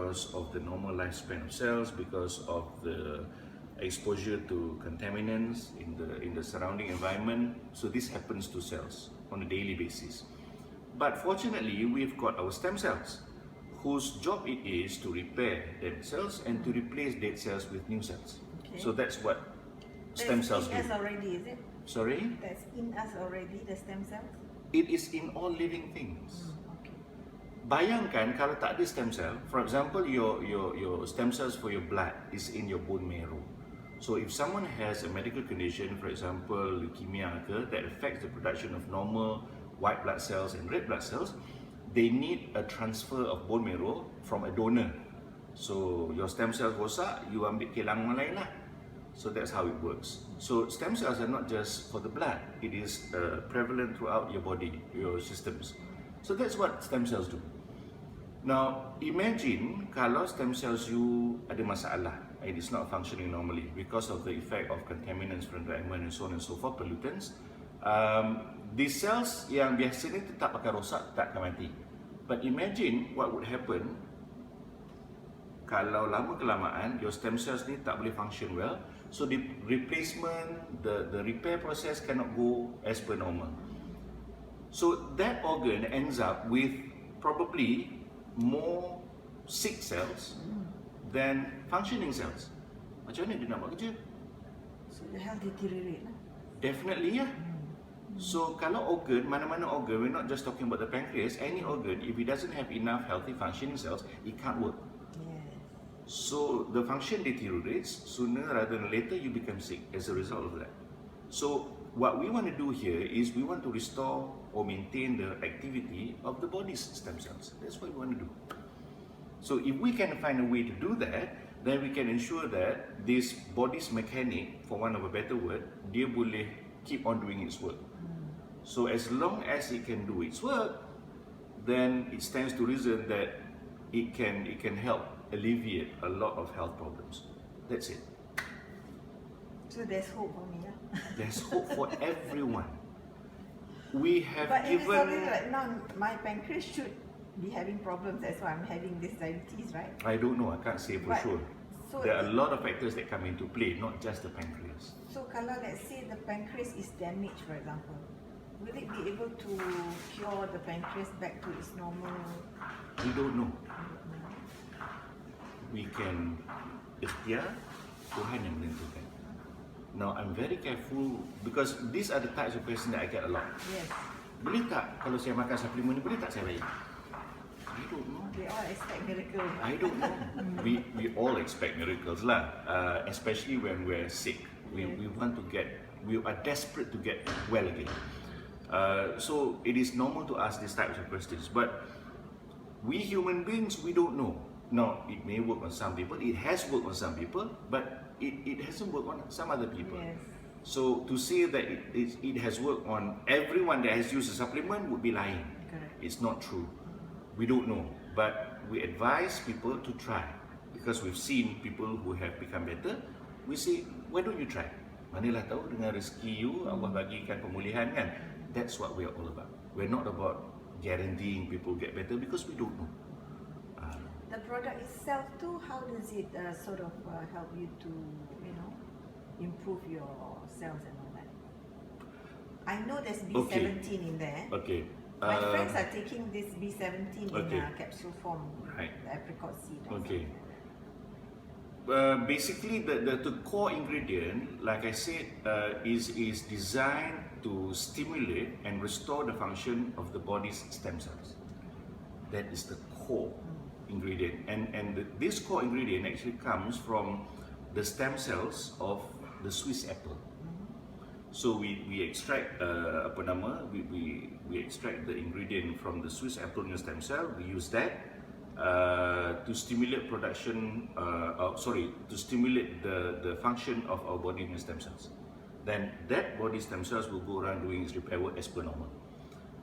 because of the normal lifespan of cells, because of the exposure to contaminants in the surrounding environment. So this happens to cells on a daily basis. But fortunately, we've got our stem cells, whose job it is to repair dead cells and to replace dead cells with new cells. Okay. So that's what stem cells do. That's in us already, is it? Sorry? That's in us already, the stem cells? It is in all living things. Okay. Bayangkan kalau tak ada stem cell, for example, your stem cells for your blood is in your bone marrow. So if someone has a medical condition, for example, leukemia, that affects the production of normal white blood cells and red blood cells, they need a transfer of bone marrow from a donor. So your stem cells rosak, you ambil kilang orang lain lah. So that's how it works. So stem cells are not just for the blood, it is prevalent throughout your body, your systems. So that's what stem cells do. Now imagine kalau stem cells you ada masalah, it is not functioning normally because of the effect of contaminants from the environment and so on and so forth, pollutants. These cells yang biasanya tetap akan rosak, tak akan mati. But imagine what would happen kalau lama kelamaan your stem cells ni tak boleh function well, so the replacement, the repair process cannot go as per normal. So that organ ends up with probably more sick cells than functioning cells. Macam mana dia nak buat kerja? So the health deteriorate lah. Definitely, yeah. So kalau organ, mana-mana organ, we're not just talking about the pancreas, any organ, if it doesn't have enough healthy functioning cells, it can't work. Yes. So the function deteriorates, sooner rather than later you become sick as a result of that. So what we want to do here is we want to restore or maintain the activity of the body's stem cells. That's what we want to do. So if we can find a way to do that, then we can ensure that this body's mechanic, for want of a better word, dia boleh keep on doing its work. So as long as it can do its work, then it stands to reason that it can help alleviate a lot of health problems. That's it. So there's hope for me, yeah? There's hope for everyone. We have but given... But if it's already like now, my pancreas should be having problems, that's why I'm having this diabetes, right? I don't know, I can't say for sure. So there are a lot of factors that come into play, not just the pancreas. So kalau let's say the pancreas is damaged, for example, will it be able to cure the pancreas back to its normal? We don't know. We can ikhtiar, Tuhan yang menentukan. Now I'm very careful because these are the types of questions that I get a lot. Yes. Boleh tak kalau saya makan suplemen ni, boleh tak saya bayar? I don't know. They all expect miracles. I don't know. we all expect miracles lah, especially when we're sick. We are desperate to get well again. So it is normal to ask these types of questions, but we human beings, we don't know. Now, it may work on some people, it has worked on some people, but it hasn't worked on some other people. Yes. So to say that it has worked on everyone that has used a supplement would be lying. Correct. It's not true. We don't know, but we advise people to try because we've seen people who have become better. We say, why don't you try? Manalah tahu dengan rezeki you, Allah bagikan pemulihan kan? That's what we're all about. We're not about guaranteeing people get better because we don't know. The product itself too, how does it sort of help you to, improve your cells and all that? I know there's B17 in there. Okay. My friends are taking this B17 in capsule form, right. The apricot seed. Okay. Basically, the core ingredient, like I said, is designed to stimulate and restore the function of the body's stem cells. That is the core ingredient, and this core ingredient actually comes from the stem cells of the Swiss apple. So we extract we extract the ingredient from the Swiss apple stem cell. We use that to stimulate production. To stimulate the function of our body stem cells. Then that body stem cells will go around doing its repair work as per normal.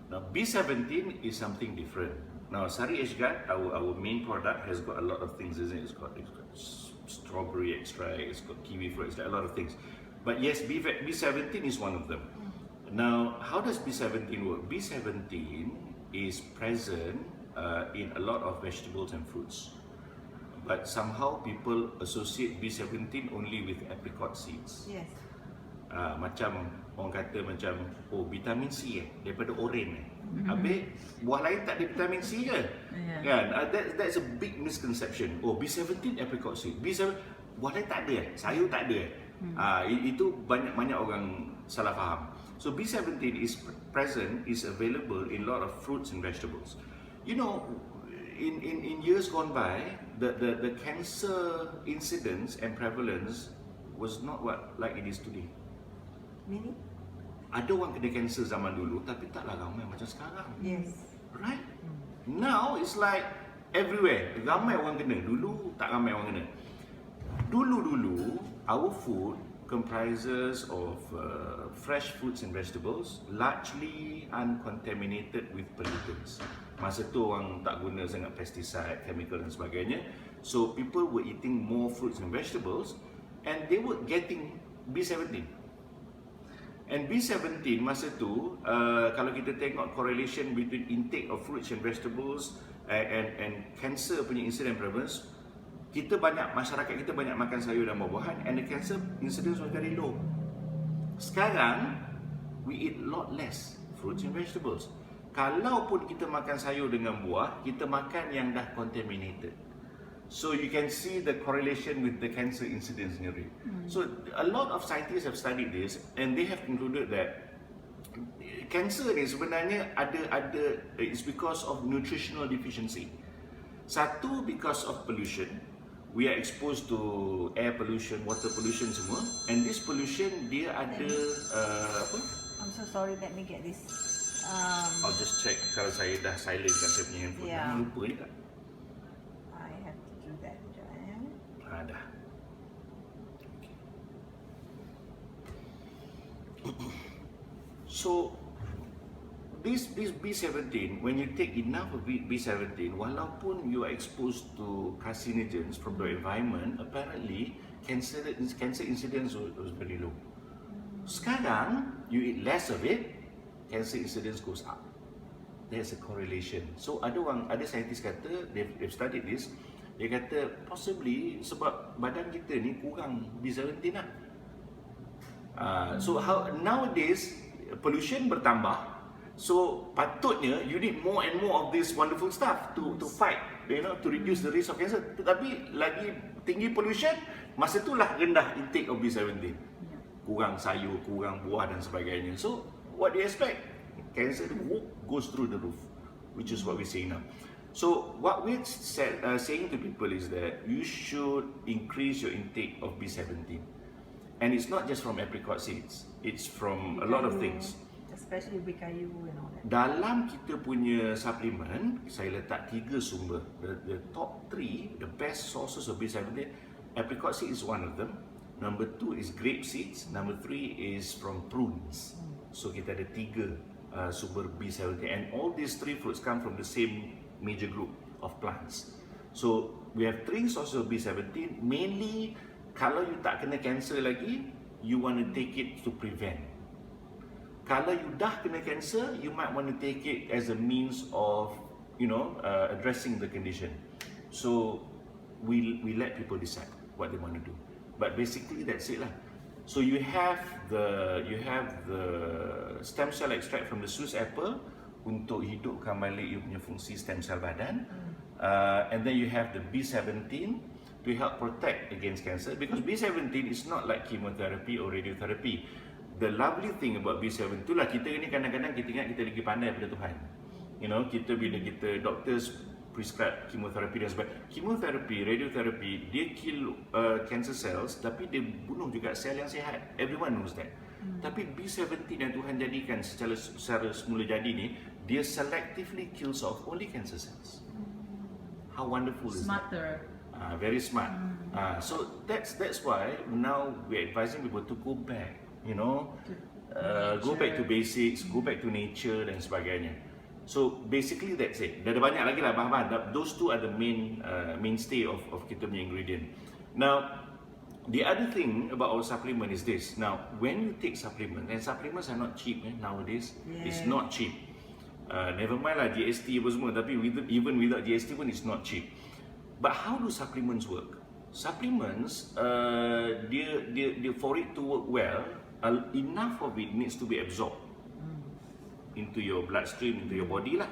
Now B17 is something different. Now Sari Agegard, our main product, has got a lot of things, isn't it? It's got strawberry extract, it's got kiwi fruit extract, a lot of things. But yes, B17 is one of them. Now, how does B17 work? B17 is present in a lot of vegetables and fruits. but somehow people associate B17 only with apricot seeds. Yes. Macam orang kata macam, oh vitamin C daripada oren Habis buah lain tak ada vitamin C ke? Kan? That's a big misconception. Oh B17 apricot seed, B7 buah lain tak ada sayur tak ada itu banyak orang salah faham. So B17 is present, is available in a lot of fruits and vegetables. You know, in years gone by, the cancer incidence and prevalence was not like it is today. Meaning? Ada orang kena kanser zaman dulu tapi taklah ramai macam sekarang. Yes. Right? Now it's like everywhere. Ramai orang kena. Dulu tak ramai orang kena. Dulu our food comprises of fresh fruits and vegetables, largely uncontaminated with pollutants. Masa tu orang tak guna sangat pesticide, chemical dan sebagainya. So people were eating more fruits and vegetables and they were getting B17. And B17 masa tu, kalau kita tengok correlation between intake of fruits and vegetables and cancer punya incident prevalence, masyarakat kita banyak makan sayur dan buah-buahan and the cancer incidence was very low. Sekarang, we eat lot less fruits and vegetables. Kalaupun kita makan sayur dengan buah, kita makan yang dah contaminated. So you can see the correlation with the cancer incidence rate. So a lot of scientists have studied this and they have concluded that cancer ni sebenarnya it's because of nutritional deficiency. Satu, because of pollution. We are exposed to air pollution, water pollution semua, and this pollution dia ada apa? I'm so sorry, let me get this. I'll just check kalau saya dah silent kat saya punya handphone. Yeah. Lupa juga. I have to do that. Dah. So this B17, when you take enough of B17, walaupun you are exposed to carcinogens from the environment, apparently cancer incidence was very low. Sekarang you eat less of it, cancer incidence goes up. There's a correlation. So ada scientist kata, they've studied this. Dia kata possibly sebab badan kita ni kurang B17 lah. So nowadays pollution bertambah. So patutnya you need more and more of this wonderful stuff to fight, to reduce the risk of cancer. Tetapi lagi tinggi pollution, masa itulah rendah intake of B17. Kurang sayur, kurang buah dan sebagainya. So what do you expect? Cancer goes through the roof, which is what we're seeing now. So what we're saying to people is that you should increase your intake of B17. And it's not just from apricot seeds, it's from a lot of things. Especially bikayu and all that. Dalam kita punya suplemen, saya letak 3 sumber. The top 3, the best sources of B17, apricot seed is one of them. Number 2 is grape seeds. Number 3 is from prunes. So kita ada 3 sumber B17. And all these 3 fruits come from the same major group of plants. So we have 3 sources of B17. Mainly, kalau you tak kena cancer lagi, you want to take it to prevent. Kalau you dah kena cancer, you might want to take it as a means of, addressing the condition. So we let people decide what they want to do. But basically that's it lah. So you have the stem cell extract from the Swiss apple untuk hidupkan balik you punya fungsi stem cell badan. And then you have the B17 to help protect against cancer, because B17 is not like chemotherapy or radiotherapy. The lovely thing about B7 itulah, kita ni kadang-kadang kita ingat kita lagi pandai daripada Tuhan. Bila kita doctors prescribe chemotherapy dan sebagainya. Chemotherapy, radiotherapy, dia kill cancer cells, tapi dia bunuh juga sel yang sihat. Everyone knows that. Tapi B17 yang Tuhan jadikan secara semula jadi ni, dia selectively kills off only cancer cells. How wonderful is that? Smarter. Very smart. So that's why now we're advising people to go back. Go back to basics, go back to nature dan sebagainya. So basically that's it. Dah ada banyak lagi lah bahan-bahan. Those two are the mainstay of kita punya ingredient. Now, the other thing about our supplement is this. Now, when you take supplements, and supplements are not cheap nowadays. It's not cheap. Never mind lah GST apa semua, tapi even without GST pun it's not cheap. But how do supplements work? Supplements, dia for it to work well, enough of it needs to be absorbed into your bloodstream, into your body lah.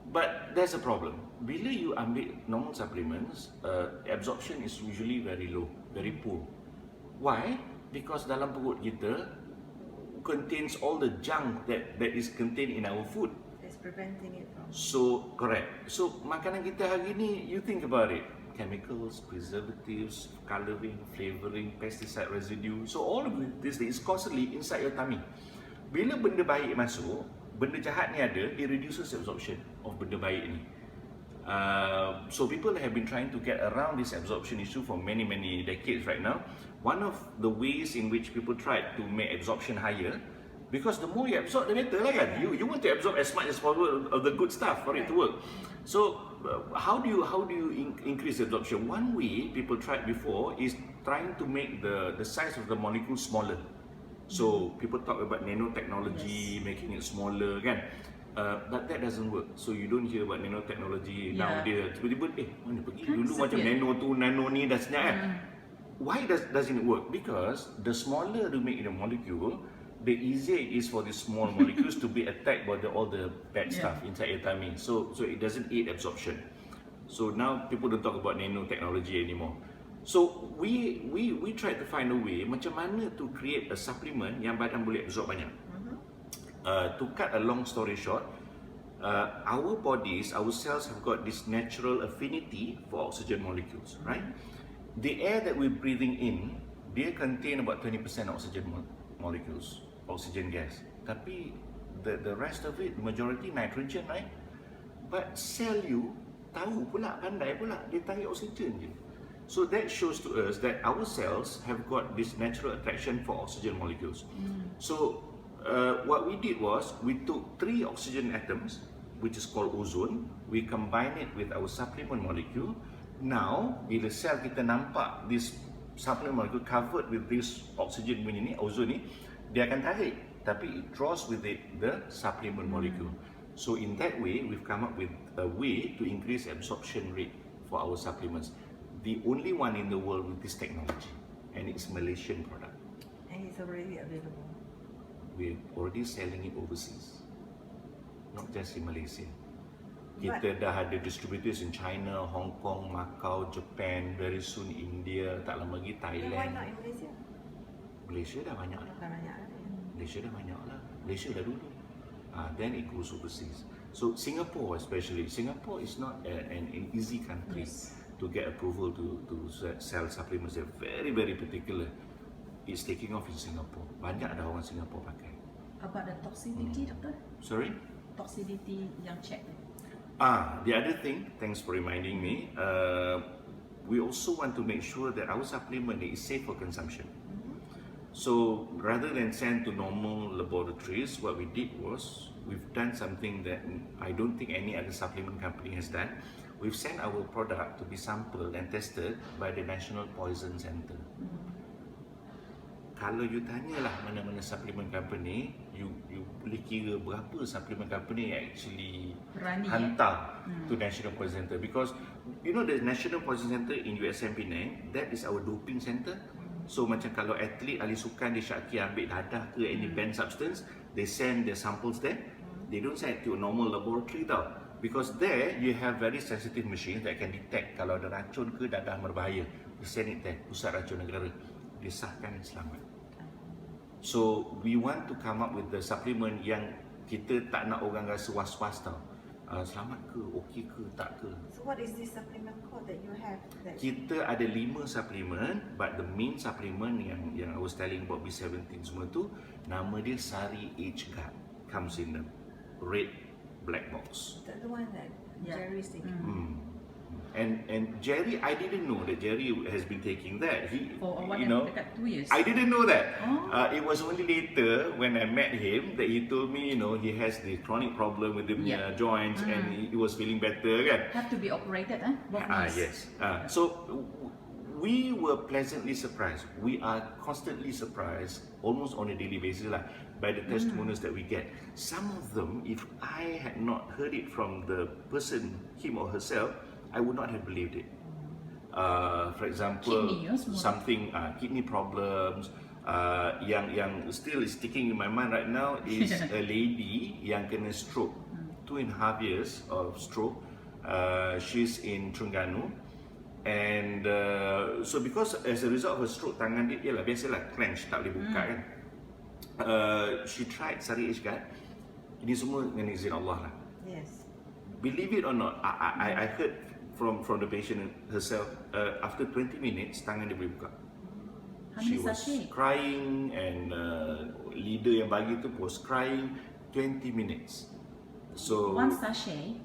But there's a problem. Bila you ambil normal supplements, absorption is usually very low, very poor. Why? Because dalam perut kita contains all the junk that is contained in our food. It's preventing it from. So correct. So makanan kita hari ni, you think about it, chemicals, preservatives, colouring, flavouring, pesticide residue. So all of this is constantly inside your tummy. Bila benda baik masuk, benda jahat ni ada, it reduces absorption of benda baik ni. So people have been trying to get around this absorption issue for many decades right now. One of the ways in which people tried to make absorption higher, because the more you absorb, the better lah kan. You want to absorb as much as possible of the good stuff for it to work. So how do you increase absorption? One way people tried before is trying to make the size of the molecule smaller. So people talk about nanotechnology, making it smaller kan. But that doesn't work. So you don't hear about nanotechnology nowadays. Tiba-tiba, mana pergi? Dulu macam nano tu, nano ni dah senyap kan. Why doesn't it work? Because the smaller you make the molecule, the easier it is for the small molecules to be attacked by all the bad stuff inside your tummy. So it doesn't aid absorption. So now people don't talk about nanotechnology anymore. So we tried to find a way macam mana to create a supplement yang badan boleh absorb banyak. To cut a long story short, our bodies, our cells have got this natural affinity for oxygen molecules, right? The air that we're breathing in, they contain about 20% oxygen molecules, oxygen gas. Tapi the rest of it, majority nitrogen, right? But cell you tahu pula, pandai pula, dia tarik oxygen je. So that shows to us that our cells have got this natural attraction for oxygen molecules. So what we did was, we took 3 oxygen atoms, which is called ozone, we combine it with our supplement molecule. Now, bila sel kita nampak this supplement molecule covered with this oxygen ni, ozone ni, dia akan tarik, tapi it draws with it the supplement molecule. So in that way, we've come up with a way to increase absorption rate for our supplements. The only one in the world with this technology, and it's Malaysian product. And it's already available. We're already selling it overseas, not just in Malaysia. Kita dah ada distributors in China, Hong Kong, Macau, Japan, very soon India, tak lama lagi Thailand. Why not in Malaysia? Malaysia dah banyak lah. Malaysia dah banyak lah. Malaysia dah dulu. Then it goes overseas. So Singapore especially, Singapore is not an easy country to get approval to sell supplements. They're very particular. It's taking off in Singapore. Banyak dah orang Singapore pakai. About the toxicity, doctor? Sorry? Toxicity yang check. The other thing, thanks for reminding me, we also want to make sure that our supplement is safe for consumption. So rather than send to normal laboratories, what we did was, we've done something that I don't think any other supplement company has done. We've sent our product to be sampled and tested by the National Poison Center. Kalau you tanyalah mana-mana supplement company, you boleh kira berapa supplement company actually hantar to National Poison Center, because you know the National Poison Center in USM Penang, that is our doping center. So macam kalau atlet ahli sukan dia syaki ambil dadah ke any banned substance, they send their samples there. They don't send it to a normal laboratory tau, because there you have very sensitive machines that can detect kalau ada racun ke dadah berbahaya. They send it there, Pusat Racun Negara, disahkan selamat. So we want to come up with the supplement yang kita tak nak orang rasa was-was tau. Selamat ke, okey ke, tak ke. So what is this supplement called that you have? Kita ada 5 supplement, but the main supplement yang I was telling about B17 semua tu, nama dia Sari Agegard, comes in the red black box. The one that Jerry is taking. And Jerry, I didn't know that Jerry has been taking that. For you know, 2 years. I didn't know that. It was only later when I met him that he told me, you know, he has the chronic problem with the joints and he was feeling better, kan? Have to be operated, both knees. Yes. So we were pleasantly surprised. We are constantly surprised, almost on a daily basis lah, by the testimonials that we get. Some of them, if I had not heard it from the person, him or herself, I would not have believed it. For example, Kidney, semua. something kidney problems. Yang still is sticking in my mind right now is a lady yang kena stroke, 2.5 years of stroke. She's in Terengganu, and so because as a result of her stroke, tangan dia ialah biasalah clench, tak boleh buka kan. She tried Sari Agegard. Ini semua dengan izin Allah lah. Yes. Believe it or not, I heard from the patient herself, after 20 minutes tangan dia boleh buka. She was crying, and leader yang bagi tu was crying 20 minutes. So One sachet.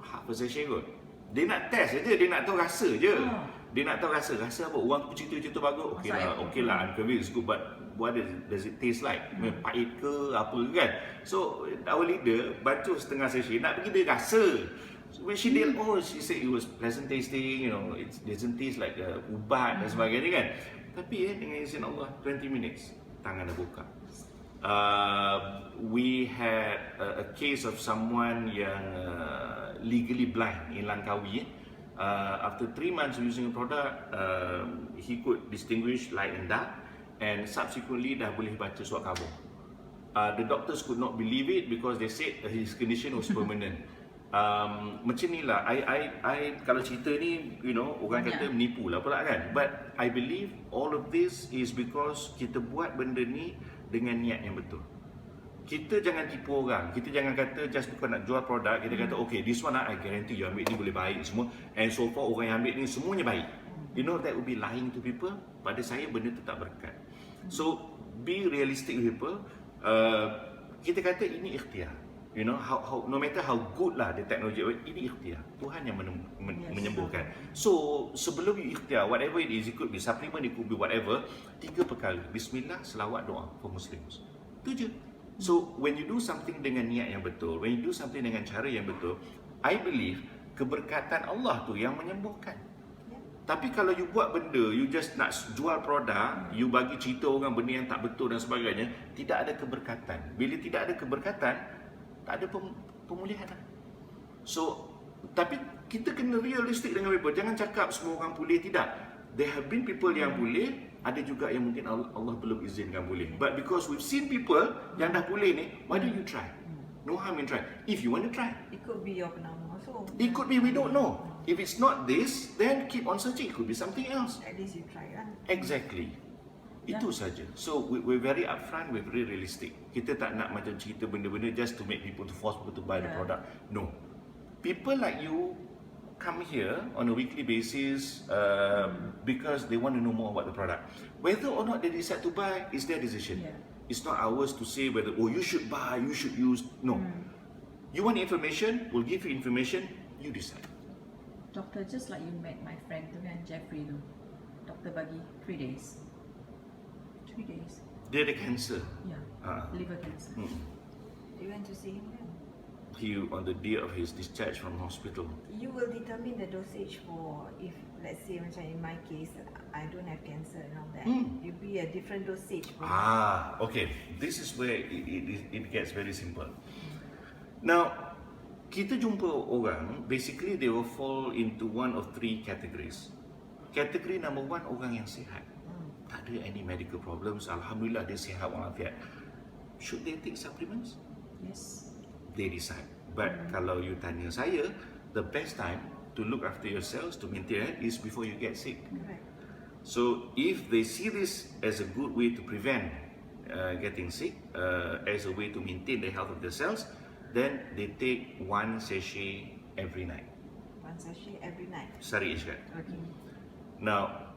half a sachet kot. Dia nak test je, dia nak tahu rasa je. Oh. Dia nak tahu rasa apa. Orang cerita bagus. Okay lah, I'm convinced it's good, but what does it taste like? Pahit ke apa kan? So our leader baca setengah sachet, nak pergi dia rasa. So when she did, she said it was pleasant tasting, it doesn't taste like ubat dan sebagainya kan. Tapi dengan izin Allah, 20 minutes tangan dah buka. We had a case of someone yang legally blind in Langkawi. After 3 months of using a product, he could distinguish light and dark, and subsequently dah boleh baca surat khabar. The doctors could not believe it because they said his condition was permanent. Macam ni lah, I kalau cerita ni, orang kata menipu lah pula kan. But I believe all of this is because kita buat benda ni dengan niat yang betul. Kita jangan tipu orang. Kita jangan kata just because nak jual produk, kita kata okay, this one I guarantee you ambil ni boleh baik semua, and so far orang yang ambil ni semuanya baik. That would be lying to people. Pada saya benda tu tak berkat. So be realistic with people. Kita kata ini ikhtiar. How no matter how good lah the technology, ini ikhtiar. Tuhan yang menyembuhkan. So sebelum you ikhtiar, whatever it is, it could be supplement, it could be whatever. 3 perkara: Bismillah, selawat, doa for Muslims. Itu je. So when you do something dengan niat yang betul, when you do something dengan cara yang betul, I believe keberkatan Allah tu yang menyembuhkan. Tapi kalau you buat benda, you just nak jual produk, you bagi cerita orang benda yang tak betul dan sebagainya, tidak ada keberkatan. Bila tidak ada keberkatan, tak ada pemulihan. So, tapi kita kena realistik dengan people. Jangan cakap semua orang boleh, tidak. There have been people yang boleh, ada juga yang mungkin Allah belum izinkan boleh. But because we've seen people yang dah boleh ni, why don't you try? No harm in try. If you want to try. It could be your penama also. It could be, we don't know. If it's not this, then keep on searching. It could be something else. At least you try lah. Exactly. Itu saja. So we're very upfront, we're very realistic. Kita tak nak macam cerita benda-benda just to make people, to force people to buy the product. No. People like you come here on a weekly basis because they want to know more about the product. Whether or not they decide to buy is their decision. It's not ours to say whether you should buy, you should use. No. You want information, we'll give you information, you decide. Doctor, just like you met my friend tu kan, Jeffrey tu. Doktor bagi 3 days. 3 days. Dia ada cancer. Yeah. Liver cancer. You went to see him then? He, on the day of his discharge from hospital. You will determine the dosage for, if let's say macam in my case, I don't have cancer and all that. It be a different dosage. Okay. This is where it gets very simple. Now, kita jumpa orang, basically they will fall into one of 3 categories. Category number 1, orang yang sihat. Tak ada any medical problems, Alhamdulillah dia sihat walafiat. Should they take supplements? Yes. They decide. But kalau you tanya saya, the best time to look after yourselves, to maintain it, is before you get sick. Correct. So if they see this as a good way to prevent getting sick, as a way to maintain the health of themselves, then they take 1 sachet every night. 1 sachet every night. Sari Agegard. Okay. Now,